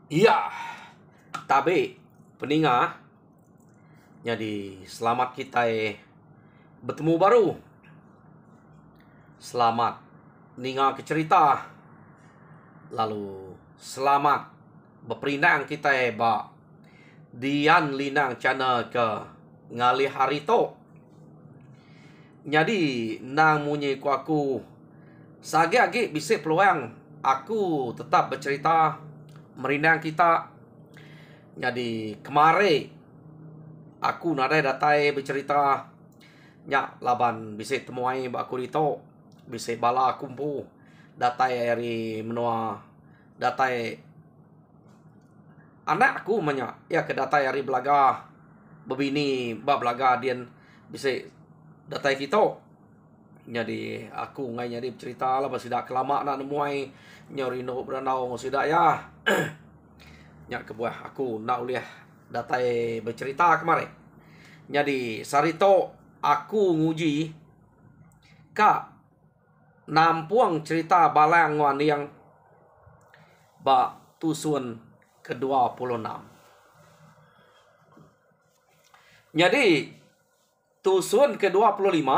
Iya, tapi peninga, jadi selamat kita bertemu baru. Selamat ninga ke cerita. Lalu selamat berperinang kita ba Dian Linang channel ke ngali hari to. Jadi nang munyi ku aku sagi bisa peluang aku tetap bercerita merinang kita. Jadi kemarin aku nadai datai bercerita nyak laban bisa temuai ba aku dito bisa bala kumpu datai dari menua datai anak aku menya ya ke datai dari belaga bebini ba belaga dian bisa datai kita. Jadi aku ngai nyari cerita lah pas dak kelama nak nemuai nyori no beranau sidak ya. Nyak kebuah aku nak uliah datai bercerita kemarin. Jadi sarito aku nguji kak nampuang cerita balang wan yang ba tusun ke-26. Jadi tusun ke-25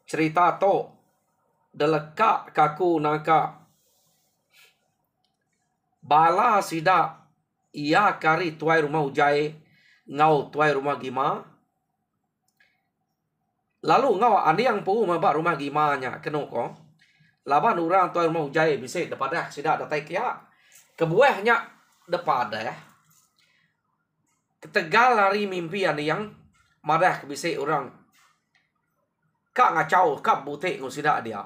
cerita to deleka kaku nangka bala sida ia kari tuai rumah ujai ngau tuai rumah gima. Lalu ngau ani yang pu mabak rumah gimanya kenoko laban orang tuai rumah ujai bisa depada sida datai kia kebuahnya depada ketegal lari mimpi ani yang madah bisa orang kak ngacau kak butik ngusida dia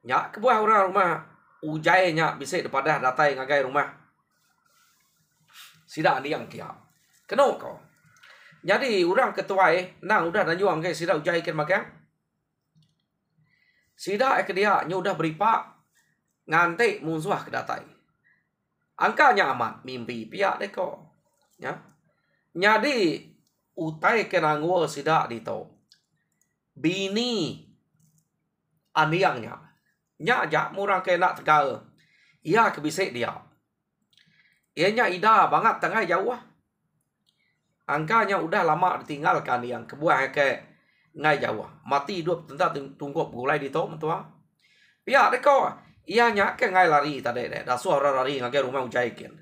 nya kebuah orang rumah ujai nya bisa depada datai ngagai rumah sida ani yang kia kenoko. Jadi orang ketua nang udah nanjuang ke sida ujai ken makan sida ke dia nyu udah beripak ngante musuh ke datai angkanya amat mimpi pihak deko ya. Jadi utai kenangwo sida dito bini aniangnya nya aja murang ke nak tegal ia kebisik dia ianya ida banget tengah jauh angkanya udah lama ditinggalkan yang kebuah ke ngai jauh mati hidup tentang tunggu gulai dito mentua pihak deko ianya ke ngai lari tadi deh dah suara lari ngagai rumah ujai ken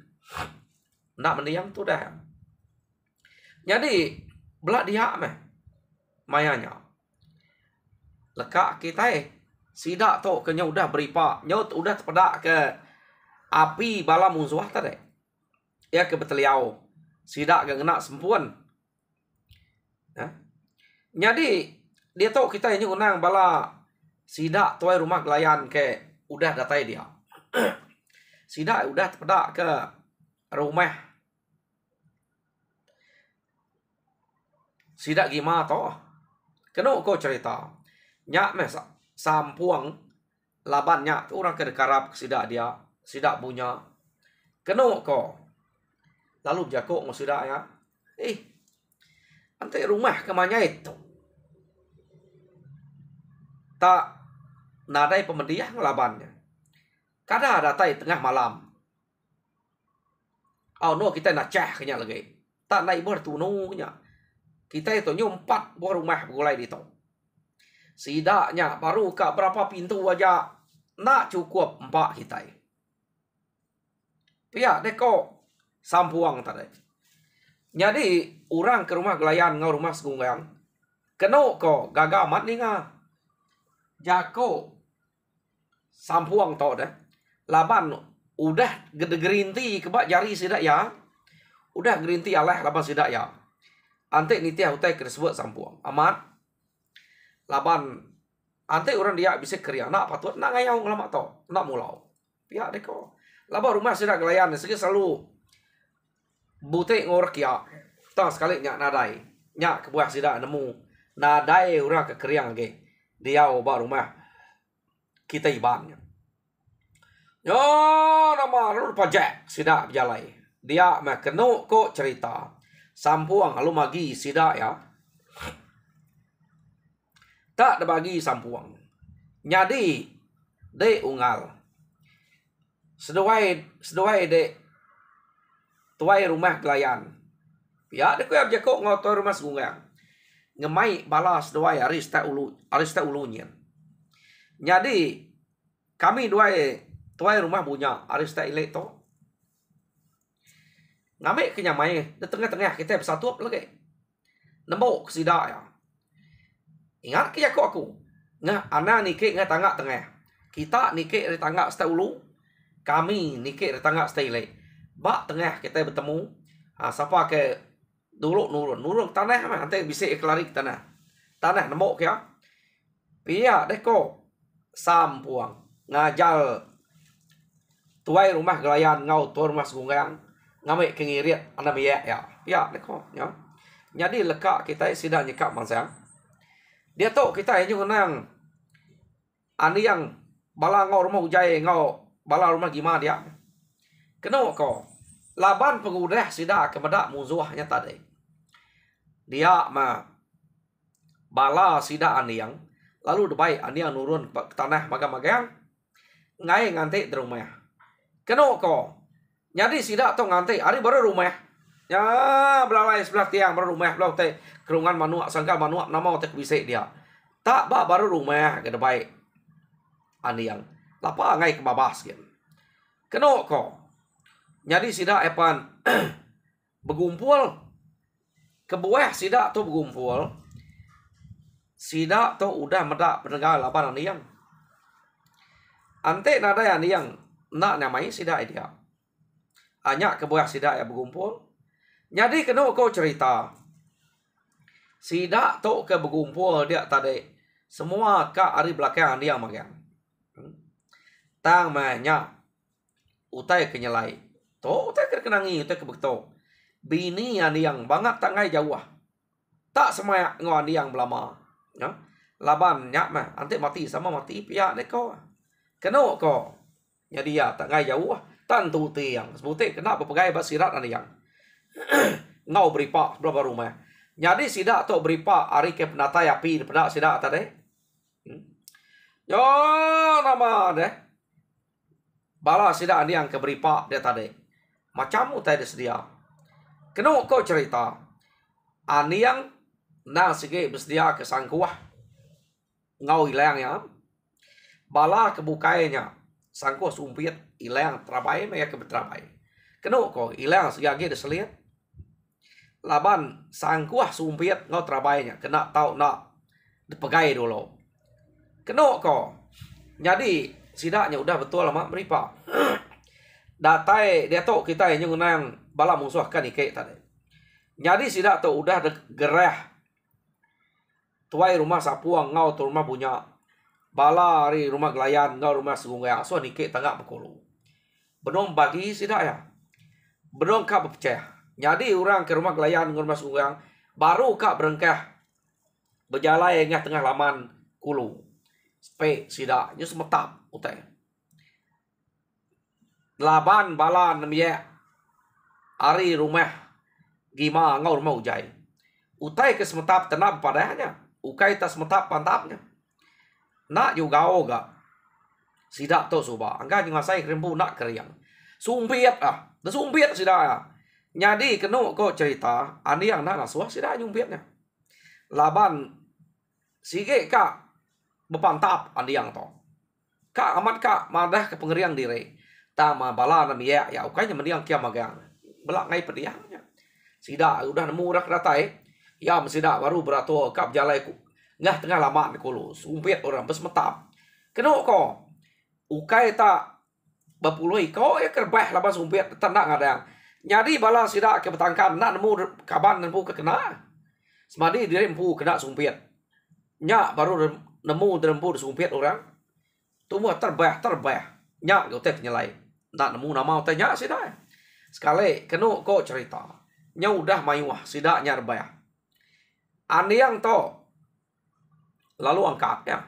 nak mendiang tu dah. Jadi belak dia meh mayanya lekak kita sida to kenya udah beripa nyot udah tepedak ke api bala musuh tadi ya ke beteliau sida gak kena sempuan ya. Jadi dia to kita ini unang bala sida tuai rumah gelayan ke udah datai dia sida udah tepedak ke rumah sida gimana to kena ko cerita nyak meh sampuang labannya orang ke dekarap sida dia sida punya kena ko lalu jako ngusida ya ante rumah kemanya itu tak nadai pemediah ngelabannya kada datai tengah malam oh no kita nak cah kenya lagi tak naik bertununya kita itu nyumpat buah rumah gulai di to sidaknya baru ke berapa pintu aja nak cukup 4 kita pihak deko sampuang tadi. Jadi orang ke rumah gelayan ngau rumah segunggang keno ko gagamat ni nga jako sampuang to deh laban udah gede gerinti kebak jari sidak ya udah gerinti alah laban sidak ya ante nitia hutai kersebut sampuang amat laban ante orang dia bisa kerja nak patut nak ngayau ngelamak to nak mulau pihak deko laban rumah sidak gelayan segi selalu butik ngorek ya tang sekali nyak nadai nyak kebuah sida nemu nadai ura ke keriang ge dia oba rumah kita ibannya yo nama lu pajak sida berjalai dia mah kenu ko cerita sampuang lalu magi sida ya tak ada bagi sampuang nyadi de ungal seduai de tuai rumah gelayan. Ya de kuya jako ngau tuai rumah segungang. Ngemai balas seduai arista ulunya. Jadi kami tuai rumah punya arista ile to. Ngame kenyamai di tengah-tengah kita bersatu lagi. Nembok sida ya. Ingat ke aku. Ngah ana nike ngah tangga tengah. Kita nike di tangga sta ulu. Kami nike di tangga sta ile. Bak tengah kita bertemu. Siapa ke dulu nurun tanah mah nanti bisa iklari tanah. Tanah nembok ya. Pia deko sampuang ngajal tuai rumah gelayan ngau tuai rumah segungang. Ngamai kengiriat anda biak ya deko ya. Jadi lekak kita sida nyekap mansang. Dia tahu kita yang nang ani yang bala ngau rumah ujai ngau bala rumah gimana dia. Kenapa kau laban pengudah sida kepada musuhnya tadi. Dia bala sida ani yang lalu debai ani yang nurun ke tanah magang-magang ngai nganti di rumah. Kenapa kau jadi sida tu nganti hari baru rumah. Ya belalai sebelah tiang baru rumah belau teh kerungan manuak sangka manuak nama teh bisa dia. Tak baru rumah ke debai ani yang lapa ngai ke babas gitu. Kenapa kau jadi sida epan bergumpul ke buah sida tu bergumpul. Sida tu udah medak penegak lapan ani yang. Ante nada ani yang nak namai sida dia. Hanya ke buah sida yang bergumpul. Jadi kena kau cerita. Sida tu ke bergumpul dia tadi. Semua ka hari belakang dia magang. Tang banyak. Utai kenyalai. Tu utai kenangi utai kebetul. Bini yang banget tangai jauh. Tak semua ngau yang belama. Ya. Laban nyak mah anti mati sama mati pihak ni kau. Kena kau. Jadi ya tangai jauh. Tantu tiang. Sebutik kenapa pegai basirat ani yang. Ngau beripa berapa rumah. Jadi sida tu beripa hari ke penatai api pada sida tadi. Yo nama deh. Bala sida ani yang ke beripa dia tadi. Macam tadi sedia. Kena kau cerita. Ani yang na sige bersedia ke sangkuah. Ngau hilang ya. Bala kebukainya. Sangkuah sumpit hilang terabai mereka ke terabai. Kena kau hilang segagi diselihat. Laban sangkuah sumpit ngau terabainya. Kena tahu nak dipegai dulu. Kena kau. Jadi sidaknya udah betul lama beripa. Datai dia tahu kita yang nang bala musuh kan ike tadi. Jadi sidak tu udah gerah. Tuai rumah sapuang ngau tu rumah punya. Bala hari rumah gelayan ngau rumah segunggaya. So ike tengah berkulu. Benong bagi sidak ya. Benong kak berpecah. Jadi orang ke rumah gelayan ngau rumah segunggaya. Baru kak berengkah. Berjalan yang tengah laman kulu. Sampai sidak. Dia semetap utai. Laban bala namanya hari rumah gima ngau rumah ujai. Utai ke semetap tenap padanya. Ukai tas semetap pantapnya. Nak juga oga. Sidak tu suba. Angka juga saya kerempu nak keriang. Sumpit ah. Dah sumpit sidak ah. Jadi kena kau cerita. Ani yang nak nasuah sidak nyumpitnya. Laban sige kak berpantap ani yang tu. Kak amat kak madah ke pengeriang diri. Tama bala namanya ya ukainya mendiang kia magang. Belak ngai pediangnya. Sida udah nemu rak datai. Ya sida baru beratur kap jalai ku. Ngah tengah lama mikulu. Sumpit orang besmetap. Kena kau. Ukai tak berpuluhi kau ya kerbah laban sumpit tanda ngadang. Jadi bala sida ke betangkan nak nemu kaban nemu ke kena. Semadi diri empu kena sumpit. Nya baru nemu derempu sumpit orang. Tumbuh terbah. Nyak kau teh nyelai. Tak nemu nama tanya sida. Sekali kena kau cerita. Nya udah mayuah sida nyarbaya. Ani yang to lalu angkat ya.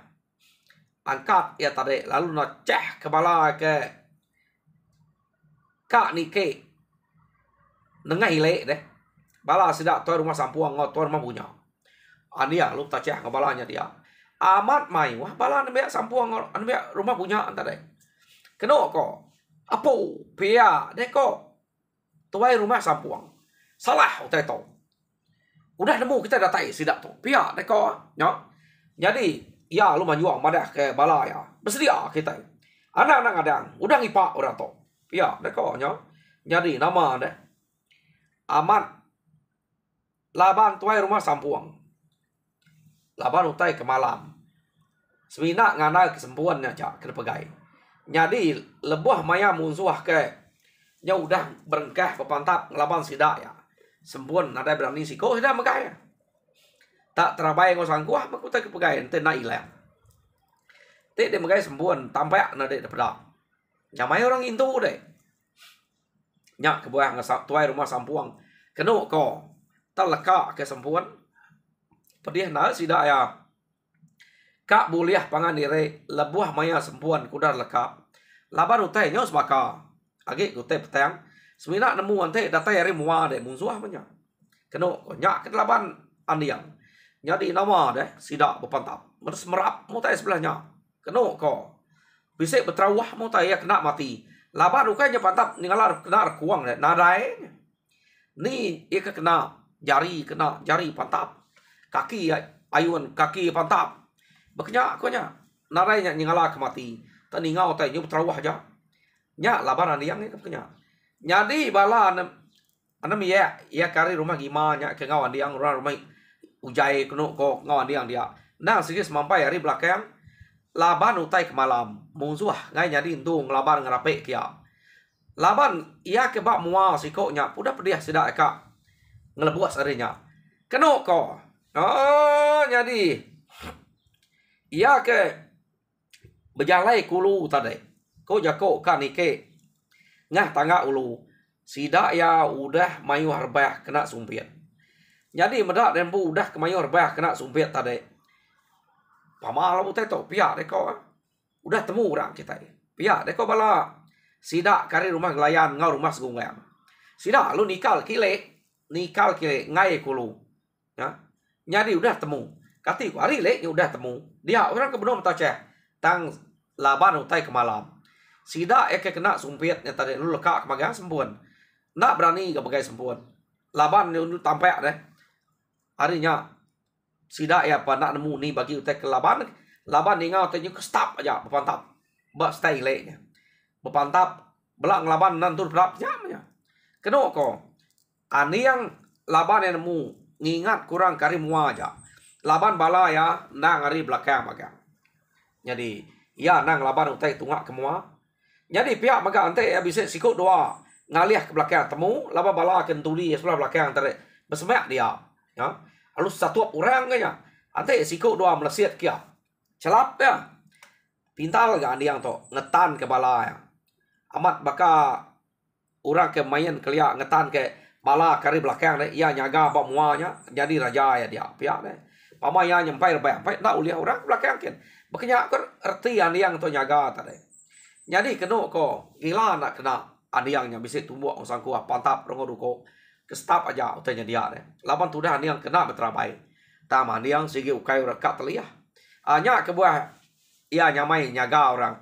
Angkat ya tadi lalu nak ceh kepala ke kak nike. Nengah ile deh. Bala sida tu rumah sampuang ngau tu rumah punya. Ani ya lu tak ceh kebalanya dia. Amat mayuah bala nembek sampuang nembek rumah punya antara. Kena kau. Apo pia deko tuai rumah sampuang. Salah utai to. Udah nemu kita datai sidak to. Pia deko nya. Jadi ya lu manjuang madah ke balaya. Bersedia kita. Anak-anak adang udah ngipak orang to. Pia deko nya. Jadi nama deh. Amat laban tuai rumah sampuang. Laban utai ke malam. Semina ngana kesempuannya cak kena pegai. Jadi lebuh maya munsuah ke nya udah berengkah pepantap ngelaban sidak ya. Sempun ada berani siko sudah megai. Tak terabai ngosang kuah makuta ke pegai ente na ilang. Te de megai sempun tampak na de pedak. Nya mai orang intu de. Nya kebuah ngasak tuai rumah sampuang. Keno ko teleka ke sempun. Pedih na sidak ya. Kak buliah pangan dire lebuah maya sempuan kudar leka. Laban utai nyos baka. Agi utai petang. Semina nemu ante datai hari mua de munsuah punya. Keno nyak ke laban andiang. Jadi nama deh sidak berpantap. Merap mutai sebelahnya. Keno ko. Bisik berterawah mutai ya kena mati. Laban ukainya pantap ningalar kena kuang deh. Nadai. Ni ia kena jari pantap. Kaki ayun kaki pantap. Beknya konya narainya nyingala kemati. Tani ngau tai nyub terawah aja. Nya laban andiang ni kenya. Jadi bala anam ya kari rumah gimana ke ngau andiang rumah ujai keno ko ngau andiang dia. Nah sikit semampai hari belakang laban utai ke malam. Munsuah ngai nyadi intung laban ngerape kia. Laban ia ke bak mua sikoknya udah pedih sidak eka ngelebuas harinya. Keno ko. Oh jadi ia ke berjalai kulu tadi. Ko jako kan ike. Ngah tangga ulu. Sidak ya udah mayu harbah kena sumpit. Jadi medak dempu udah ke mayu harbah kena sumpit tadi. Pamalah butai to pihak deko. Udah temu orang kita. Pihak deko bala. Sidak kari rumah gelayan ngau rumah segunggang. Sidak lu nikal kile ngai kulu. Ya. Jadi udah temu. Kati hari lek udah temu. Dia orang kebenar tahu tang laban utai ke malam. Sida eke kena sumpit nya tadi lu leka kemagang sempun. Nak berani ke bagai sempun. Laban lu tampak deh. Harinya sida ya apa nak nemu ni bagi utai ke laban. Laban ni ngau tanya ke stop aja berpantap. Ba stay leknya. Berpantap belang laban nantur berap jamnya. Keno ko. Ani yang laban yang nemu ngingat kurang kari mua aja. Laban bala ya nang hari belakang magang. Jadi ya nang laban utai tungak kemua. Jadi pihak maga ante ya bisa sikut doa ngaliah ke belakang temu laban bala kentuli sebelah belakang tadi bersemak dia. Ya. Lalu satu orang kaya ante sikut doa melesiat kia. Celap ya. Pintal ga andi yang to ngetan ke bala ya. Amat baka orang ke main kelia ngetan ke bala kari belakang deh ia nyaga bak muanya jadi raja ya dia pihak deh. Pamaya nyampai nak uliah orang belakang kan. Makanya erti yang tu nyaga tadi. Jadi kena ko gila nak kena andiangnya bisa tumbuh orang kuah pantap rongodu ko ke stop aja utanya dia deh. Laban tu dah andiang kena berterabai. Tama andiang sigi ukai rekat teliah. Nya ke buah ia nyamai nyaga orang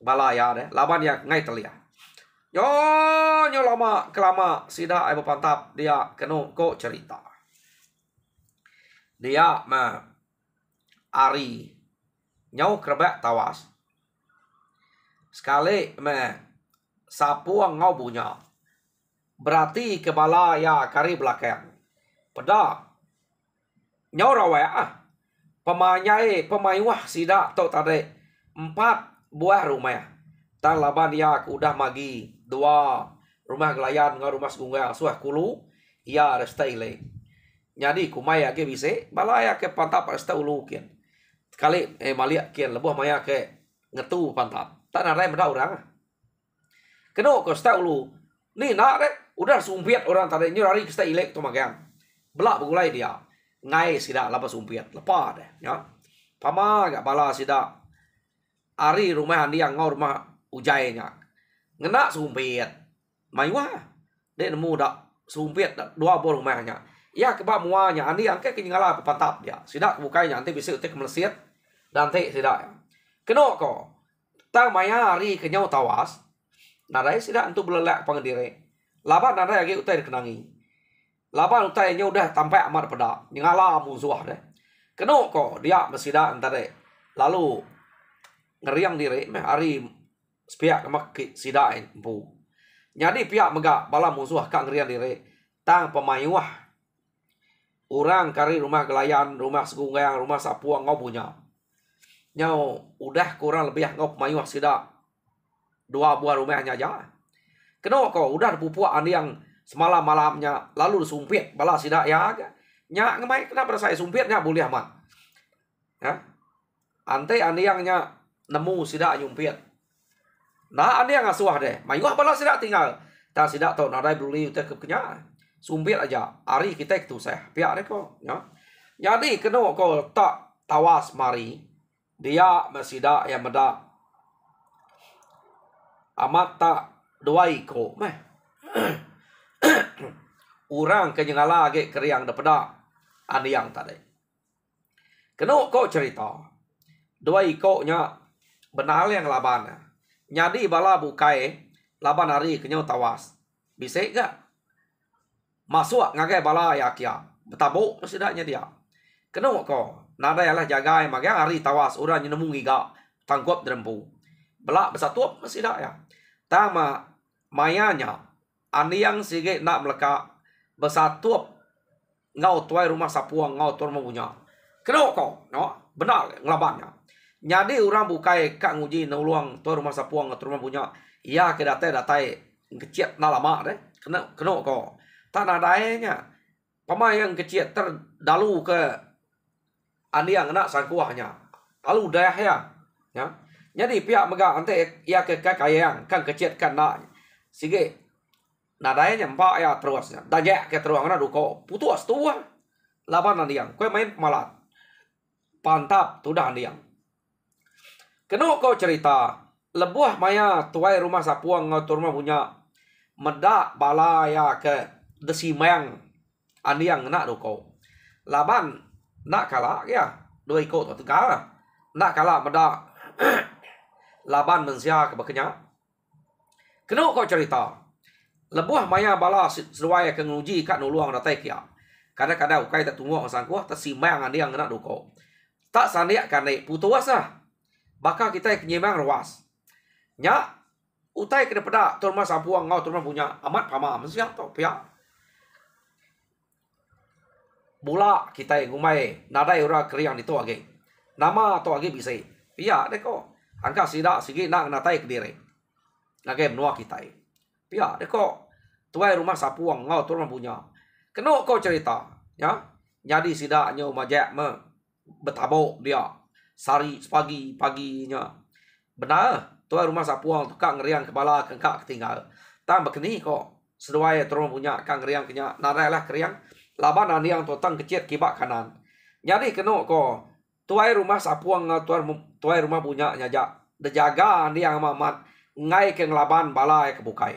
balaya deh. Laban ya ngai teliah. Yo lama kelama sida ai pantap dia kena ko cerita. Dia ari nyau kerbak tawas. Sekali sapuang ngau punya. Berarti kebala ya kari belakang. Pada nyau rawa pemaywah sida tok tadi 4 buah rumah. Tan laban dia udah magi 2 rumah gelayan ngau rumah segunggal suah kulu ya restai le. Jadi kumaya ke bisa balaya ke pantap resta ulu kian. Kali malia kian lebuh maya ke ngetu pantap. Tak narai benda orang. Keno ko sta ulu. Ni nak deh udah sumpit orang tadi nyurari ke sta ilek tu magang. Belak begulai dia. Ngai sida lapa sumpit. Lepa deh ya. Pama gak bala sida. Ari rumah andi yang ngau rumah ujainya. Ngena sumpit. Maiwa. Dia nemu dak sumpit 2 buah rumahnya. Ya kebab muanya andi angke kenyala pantap dia. Sidak bukainya nanti bisa utek melesiat dan te sidak. Keno ko. Tang maya hari kenyau tawas. Nadai sida untuk belelak pangdire. Laban nadai lagi utai dikenangi. Laban utai nya udah tampai amat pada. Nyala musuh deh. Keno ko dia mesida antare. Lalu ngeriang diri meh hari pihak mak sida empu. Jadi pihak megak bala musuh kang ngeriang diri. Tang pemayuah. Orang kari rumah gelayan, rumah segunggang, rumah sapuang ngau punya. Nyau udah kurang lebih ngau pemayuah sida. 2 buah rumahnya aja. Keno ko udah pupuk yang semalam malamnya lalu sumpit bala sida ya. Nya ngemai kenapa saya sumpitnya boleh amat. Ya. Ante andiangnya nemu sida nyumpit. Nah andiang asuah deh. Mayuah bala sida tinggal. Tak sida tau nadai beli utek kenya. Sumpit aja. Ari kita itu saya. Pihak deh kok. Ya. Jadi keno ko tak tawas mari. Dia mesida yang meda. Amat tak doai ko meh. Orang kenyangala ge keriang dapeda andiang tadi. Keno ko cerita. Dua nya benar yang laban. Nyadi bala bukai laban hari kenyau tawas. Bisa gak? Masuk ngagai bala ya kia. Betabuk mesidaknya dia. Keno ko. Nada yalah jagai magai hari tawas. Orang nemu giga. Tangkup derempu. Belak besatup mesidak ya. Tama mayanya. Andiang sige nak meleka. Besatup. Ngau tuai rumah sapuang. Ngau tuai rumah punya. Keno ko. No? Benar ngelabannya. Jadi orang bukai kak nguji nuluang tuai rumah sapuang. Ngau tuai rumah punya. Iya ke datai kecil na lama deh. Keno ko. Tak nadainya. Pemain yang kecil terdalu ke andiang nak sangkuahnya. Lalu dah ya. Ya. Jadi pihak megak ante ia ke kakayang kan kecil kan nak. Sige. Nadainya empat ya terusnya. Dajak ke teruang na duko. Putus tua. Laban andiang. Kau main pemalat. Pantap tudah andiang. Keno kau cerita. Lebuah maya tuai rumah sapuang ngau rumah punya. Medak bala ya ke desimeng andiang nak duko. Laban nak kalah ya. 2 ikut atau kalah. Nak kalah medak. Laban mensia ke bekenya. Keno kau cerita. Lebuah maya bala seruai ke nguji kat nuluang datai kia. Kadang-kadang ukai tak tunggu ang sangkuah. Tak simang andiang nak duko. Tak sandiak kanai putuas lah. Bakal kita kenyemang ruas. Nya utai kena pedak turma sapuang ngau turma punya amat pama mensiang to pihak. Bola kita ngumai nadai ora keriang itu age. Nama to age bisa. Pihak deko. Angka sida sigi nak natai ke diri. Age menua kita. Pihak deko. Tuai rumah sapuang ngau turma punya. Keno kau cerita, ya. Jadi sida nyo majak me betabok dia. Sari paginya. Benar. Tuai rumah sapuang tukang ngeriang kepala kengkak ketinggal. Tambah keni kok. Seduai turun punya kang ngeriang kenya. Narai lah keriang. Laban andiang totang kecil kibak kanan. Jadi keno kok. Tuai rumah sapuang tuai rumah punya nyajak. Dejaga andiang mamat. Ngai ke ngelaban balai kebukai.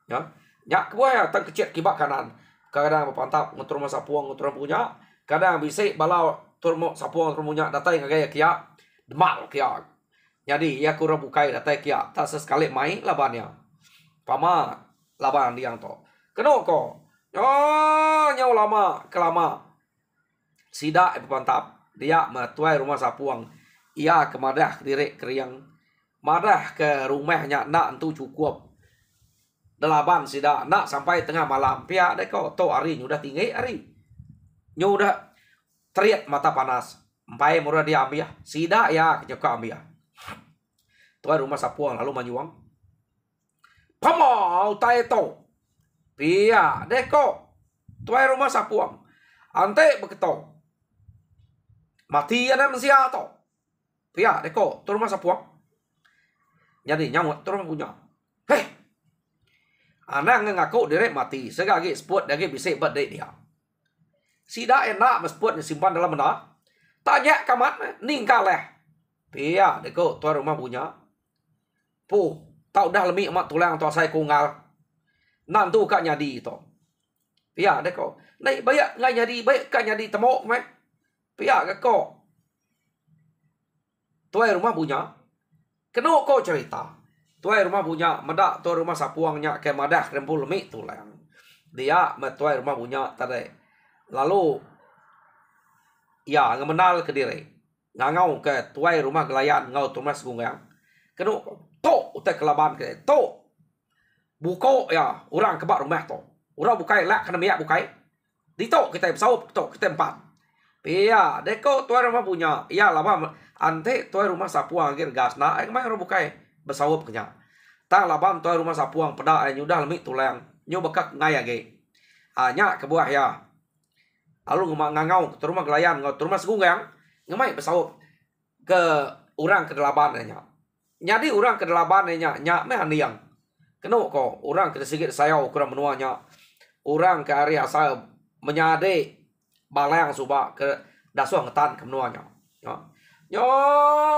Ya. Nyak kebuai tang kecil kibak kanan. Kadang berpantap ngutur rumah sapuang ngutur punya. Kadang bisik bala turmo sapuang turun punya datai ngagai kia. Demak kia. Jadi ya kurang bukai datai kia. Tak sesekali main labannya. Pama laban andiang to. Keno ko. Oh, nyau lama kelama. Sida berpantap. Dia metuai rumah sapuang. Ia kemadah diri keriang. Madah ke rumahnya nak entu cukup. Delapan sida nak sampai tengah malam. Pihak deko to hari nyudah tinggi hari. Nyudah teriak mata panas. Empai murah dia ambil. Sida ya kenyaka ambil. Tuai rumah sapuang lalu manyuang. Pamau tai to. Pihak deko. Tuai rumah sapuang. Ante beketo. Mati ada mensia to. Pihak deko. Tuai rumah sapuang. Jadi nyamuk tuai rumah punya. Hei. Anak ngaku direk mati. Segagi sport lagi bisa berdek dia. Sida enak mesport simpan dalam benda. Tanya kamat ningkal leh. Pihak deko. Tuai rumah punya. Puh. Tau dah lemik mak tulang tua saya kungal. Nantu kak nyadi itu. Pihak deko. Nai bayak ngai nyadi. Bayak kak nyadi temok meh. Pihak deko. Tuai rumah punya. Keno kau cerita. tuai rumah punya medak tuai rumah sapuangnya ke madah rempul mi tulang. Dia tuai rumah punya tadi. Lalu ya ngemenal ke diri. Ngangau ke tuai rumah gelayan ngau tumas gungang. Kenu to utai kelaban ke to. Buko ya orang kebak rumah to. Orang bukai lak kena miak bukai. Di to kita pesawat to kita empat. Iya, deko tuai rumah punya. Ya lama ante tuai rumah sapuang gir gas na ai mai orang bukai besawap kenya. Tang laban tuai rumah sapuang peda ai nyudah lemik tulang. Nyo bekak ngai age. Anya ke buah ya. Lalu ngangau ke rumah gelayan ngau rumah segunggang. Ngemai besawap ke orang ke delapan nya. Jadi orang ke delapan nya me aniang. Keno ko orang ke sigit saya kurang menuanya. Orang ke area asal menyade balang suba ke dasuang ngetan ke menuanya. Nyo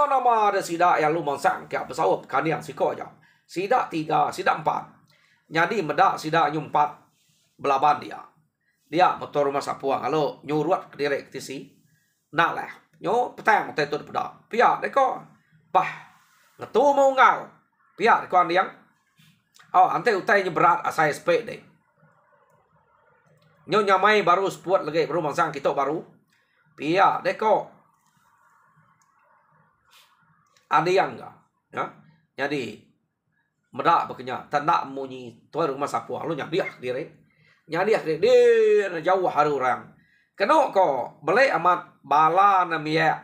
nama ada sida yang lu mangsang ke pesawat kaniang siko aja. Sida 3, sida 4. Jadi medak sida nyu 4 belaban dia. Dia motor rumah sapuang alo nyuruat ke direk tisi. Nak lah. Nyo petang te tut peda. Pia deko. Bah. Ngetu mau ngal. Pia deko aniang. Oh, ante utai berat asai spek deh. Nyo nyamai baru sepuat lagi baru mangsang kita baru. Pia deko. Aniang enggak. Ya. Jadi medak bekenya tanda munyi tuai rumah sapuang lu nyadiah diri. Nyadiah diri jauh hari orang. Keno ko belai amat bala na mia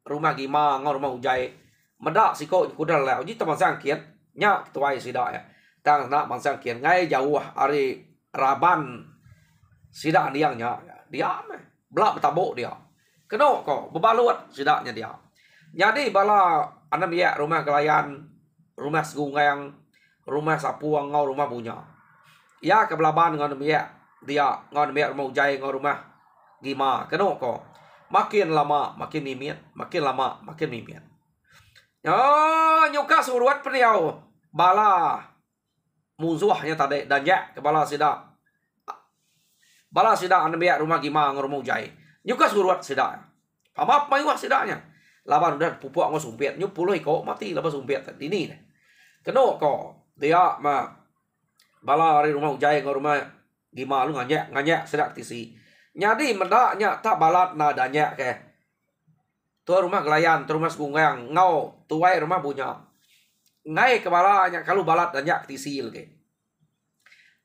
rumah gima ngau rumah ujai. Medak siko kudal la uji teman sangkian nya tuai sida ya. Tang nak mangsang kian ngai jauh hari raban sida niangnya dia me. Belak betabok dia. Keno ko bebaluat sidanya dia. Jadi bala ana mia rumah gelayan, rumah segunggang, rumah sapuang ngau rumah punya. Ya ke belaban ngau mia dia ngau mia rumah ujai ngau rumah gima. Keno ko makin lama makin mimian, makin lama makin mimian. Oh, nyuka suruat peniau bala musuhnya tadi dan ya ke bala sida. Bala sida ane biak rumah gima ngau rumah ujai. Nyuka suruat sida. Pamap mai wah sidanya. Laban udah pupuk ngau sumpit nyu 10 iko mati laban sumpit ini deh. Keno ko dia ma bala hari rumah ujai ngau rumah gima lu nganya sedak tisi. Nyadi medaknya tak balat nadanya ke. Tuai rumah gelayan, tu rumah segunggang ngau tuai rumah punya. Ngai ke balanya kalau balat dan yak tisi lagi.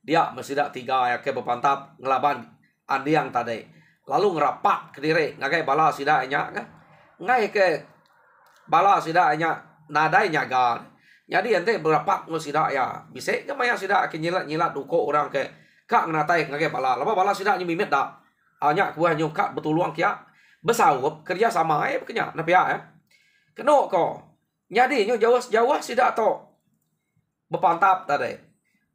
Dia mesti dak 3 ya ke bepantap ngelaban andi yang tadi. Lalu ngerapat ke diri ngagai bala sidanya kan. Ngai ke bala sidanya nadai nyaga. Jadi ente berapat ngau sida ya. Bisa ke maya sida ke nyilat duko orang ke kak ngatai ngagai bala. Lama bala sidanya mimit dak. Anya kuah nyukat betul luang kia. Besawap kerja sama ai bekenya na pia ya. Keno ko. Jadi nyo jauh sida to. Bepantap tadi.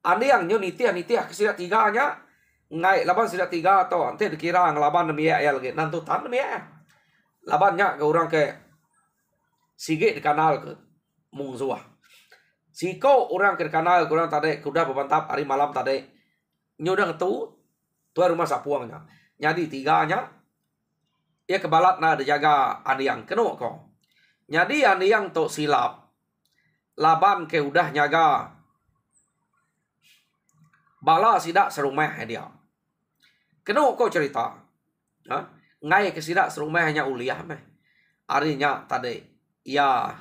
Andi yang nyo nitiah ke sida 3 nya. Ngai laban sida 3 to ante dikira ngelaban demi ya lagi nantu tan demi ya. Labannya ke orang ke sige di kanal ke mungsuah. Siko orang ke kanal kurang tadi kuda bepantap hari malam tadi. Nyo udah ngetu tuai rumah sapuangnya. Jadi 3 nya ya kebalat na dijaga aniang keno ko. Jadi aniang to silap. Laban ke udah nyaga. Bala sidak serumah dia. Keno ko cerita. Ha? Ngai ke sidak serumah hanya uliah meh. Arinya tadi. Ya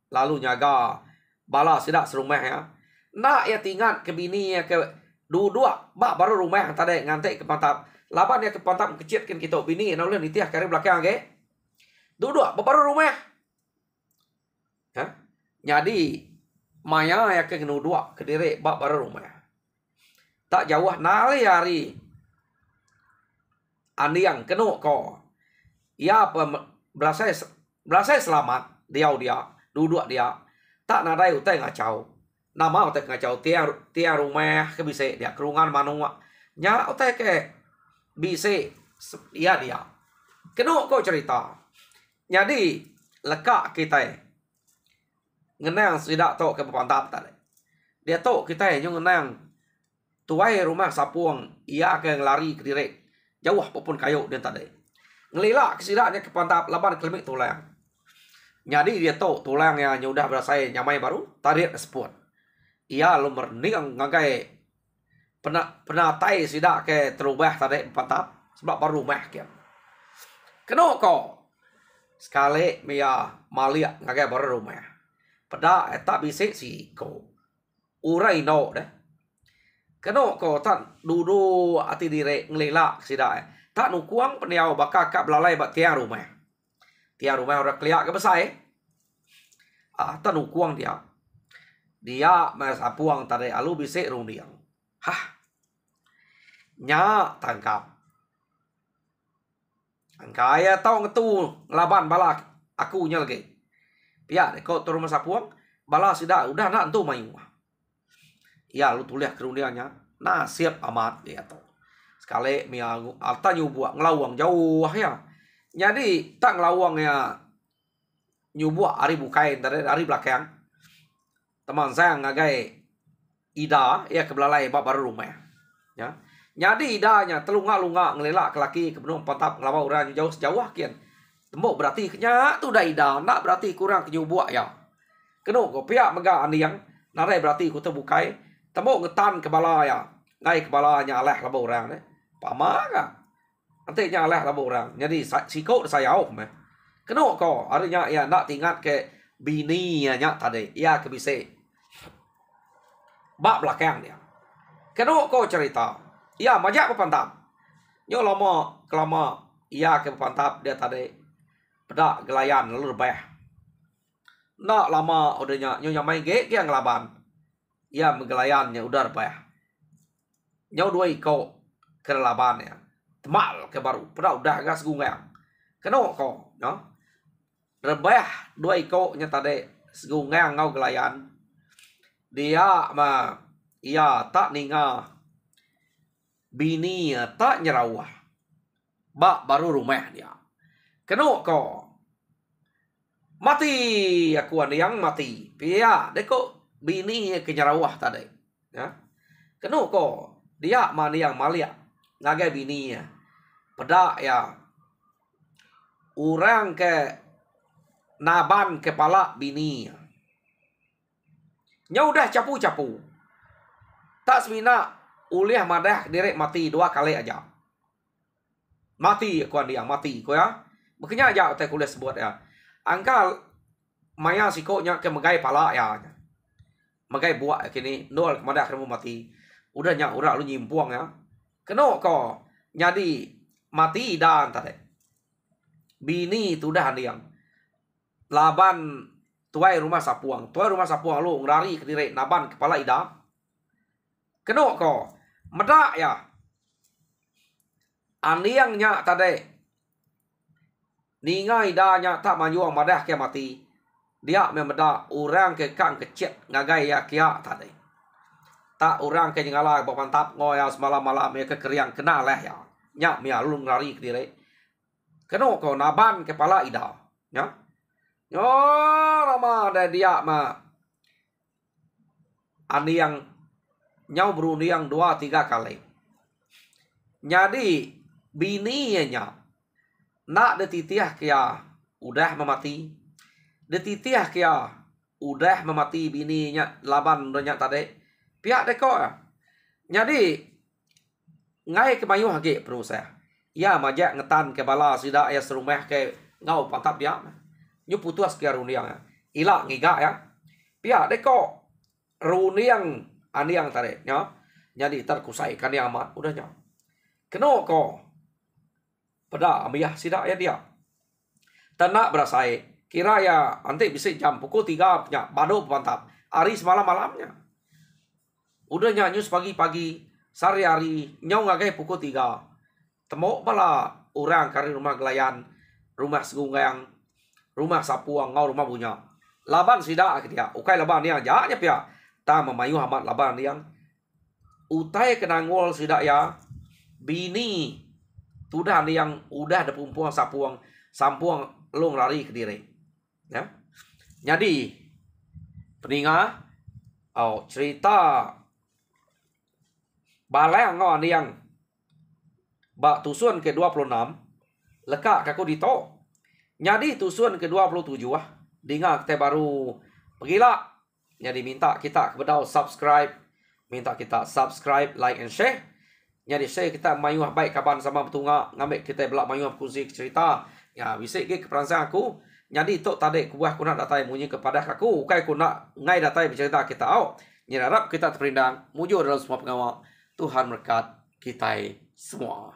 lalu nyaga. Bala sidak serumah ya. Nak ya tinggal ke bini ya ke dua bak baru rumah tadi ngantek ke pantap. Laban ya ke pantap kecil kan kita bini na ulah nitiah kare belakang ge. Dua baru rumah. Ha? Jadi maya ya ke dua ke diri bak baru rumah. Tak jauh nali hari. Aniang keno ko. Ya berasa selamat dia duduk dia. Tak nadai utai ngacau. Nama utai ngacau tiang rumah ke bisa dia kerungan manung. Nya utai ke bisa ya dia. Keno ko cerita. Jadi lekak kita ngenang sidak to ke pantap tadi. Dia to kita yang ngenang tuai rumah sapuang ia akan lari ke direk jauh apapun kayu dia tadi. Ngelila ke sidaknya ke pantap laban kelimik tulang. Jadi dia to tulang yang udah berasa nyamai baru tarik seput. ia lu merning ngagai penatai sida ke terubah tadi patap sebab baru rumah kian. Keno ko sekali mia malia ngagai baru rumah. Pada eta bisik si ko urai no deh. Keno ko tan dulu ati dire ngelila sida tak nukuang peniau bakal kak belalai bat tiang rumah. Tiang rumah orang keliak ke besar tak nukuang dia. Dia mas apuang tadi alu bisik rundiang. Hah, nya tangkap. Angkaya tau ngetu ngelaban bala aku nya lagi. Pia kau turun masa puang bala sida udah nak entu mayu. Ya lu tulis kerundiannya nasib amat dia tuh. Sekali mia alta nyubuak ngelawang jauh ya. Jadi tak ngelawangnya nyubuak hari bukain dari hari belakang. Teman saya ngagai ida ya kebelalai baru rumah ya. Jadi idanya telunga-lunga ngelelak ke laki ke benung patap ngelawa orang jauh sejauh kian. Tembok berarti nya tu dah ida nak berarti kurang kenyubuak ya. Keno ko pihak mega andiang narai berarti ku terbukai. Tembok ngetan kepala ya. Ngai kepalanya aleh laba orang ne. Pamaga. Nanti nya aleh laba orang. Jadi siko saya au me. Keno ko artinya ya nak tingat ke bini nya tadi ya ke bise. Bak belakang dia. Keno ko cerita. Ya majak pepantap. Nyo lama kelama ia ke pepantap dia tadi. Pedak gelayan lalu rebah. Nak lama udahnya nyo yang main ge yang ngelaban. Ia menggelayannya udah rebah. Nyo dua iko ke laban ya. Temal ke baru. Pedak udah gas gungang. Keno ko. No? Rebah dua iko nya tadi. Segungang ngau gelayan. Dia ia tak ninga bini tak nyerawah. Bak baru rumah dia. Keno ko mati aku yang mati. Pia deko bini kenyerawah tadi. Ya. Keno ko dia mani yang malia ngagai bini ya. Pedak ya. Orang ke naban kepala bini. Nya udah capu-capu. Tak semina uliah madah direk mati 2 kali aja. Mati aku yang mati ko ya. Makanya aja teh kuliah sebut ya. Angkal maya sikonya ke megai pala ya. Megai buat kini nol madah kamu mati. Udah nya ura lu nyimpuang ya. Keno ko nyadi mati dan tadi. Bini itu dah yang laban tuai rumah sapuang. Tuai rumah sapuang lu ngerari ke direk naban kepala ida. Keno ko medak ya. Aniangnya tadi. Ninga idanya tak manyuang madah ke mati. Dia memedak orang ke kang kecet ngagai ya kia tadi. Tak orang ke nyala bapantap ngoya semalam-malam ya kekeriang kena leh ya. Nyak mia lu ngerari ke direk. Keno ko naban kepala ida. Ya. Yo lama ada dia aniang nyau berunding 2-3 kali. Jadi bininya nak detitiah kia udah memati. Detitiah kia udah memati bininya laban banyak tadi. Pihak deko ya. Jadi ngai kemayu hage perusahaan. Ya majak ngetan ke bala sida ya serumah ke ngau pantap dia. Nyu putus ke rundiang ya. Ila ngiga ya. Pihak deko rundiang aniang tadi ya. Jadi terkusai kan yang amat udahnya. Keno ko pada amiyah sida ya dia. Tanak berasai kira ya nanti bisa jam pukul 3 nya bado pantap. Hari semalam-malamnya. Udahnya nyus pagi-pagi sehari-hari nyau ngagai pukul 3. Temo bala orang kari rumah gelayan, rumah segunggang, rumah sapuang ngau rumah punya. Laban sida dia. Ukai laban dia aja pia. Ta memayu hamat laban yang utai kenangol sida ya. Bini tudah yang udah ada pumpuang sapuang sampuang long lari ke diri. Ya. Jadi peninga cerita balai ngau yang bak tusun ke-26 lekak kaku dito. Jadi tusun ke-27 dinga kita baru pergilah Jadi minta kita kepada subscribe, minta kita subscribe, like and share. Jadi share kita mayuh baik kaban sama betunga ngambil kita belak mayuh kongsi cerita. Ya bisik ke keperansan aku. Jadi tok tadi kuah kuna datai munyi kepada aku, kai kuna ngai datai bercerita kita au. Jadi harap kita terperindang mujur dalam semua pengawal. Tuhan berkat kita semua.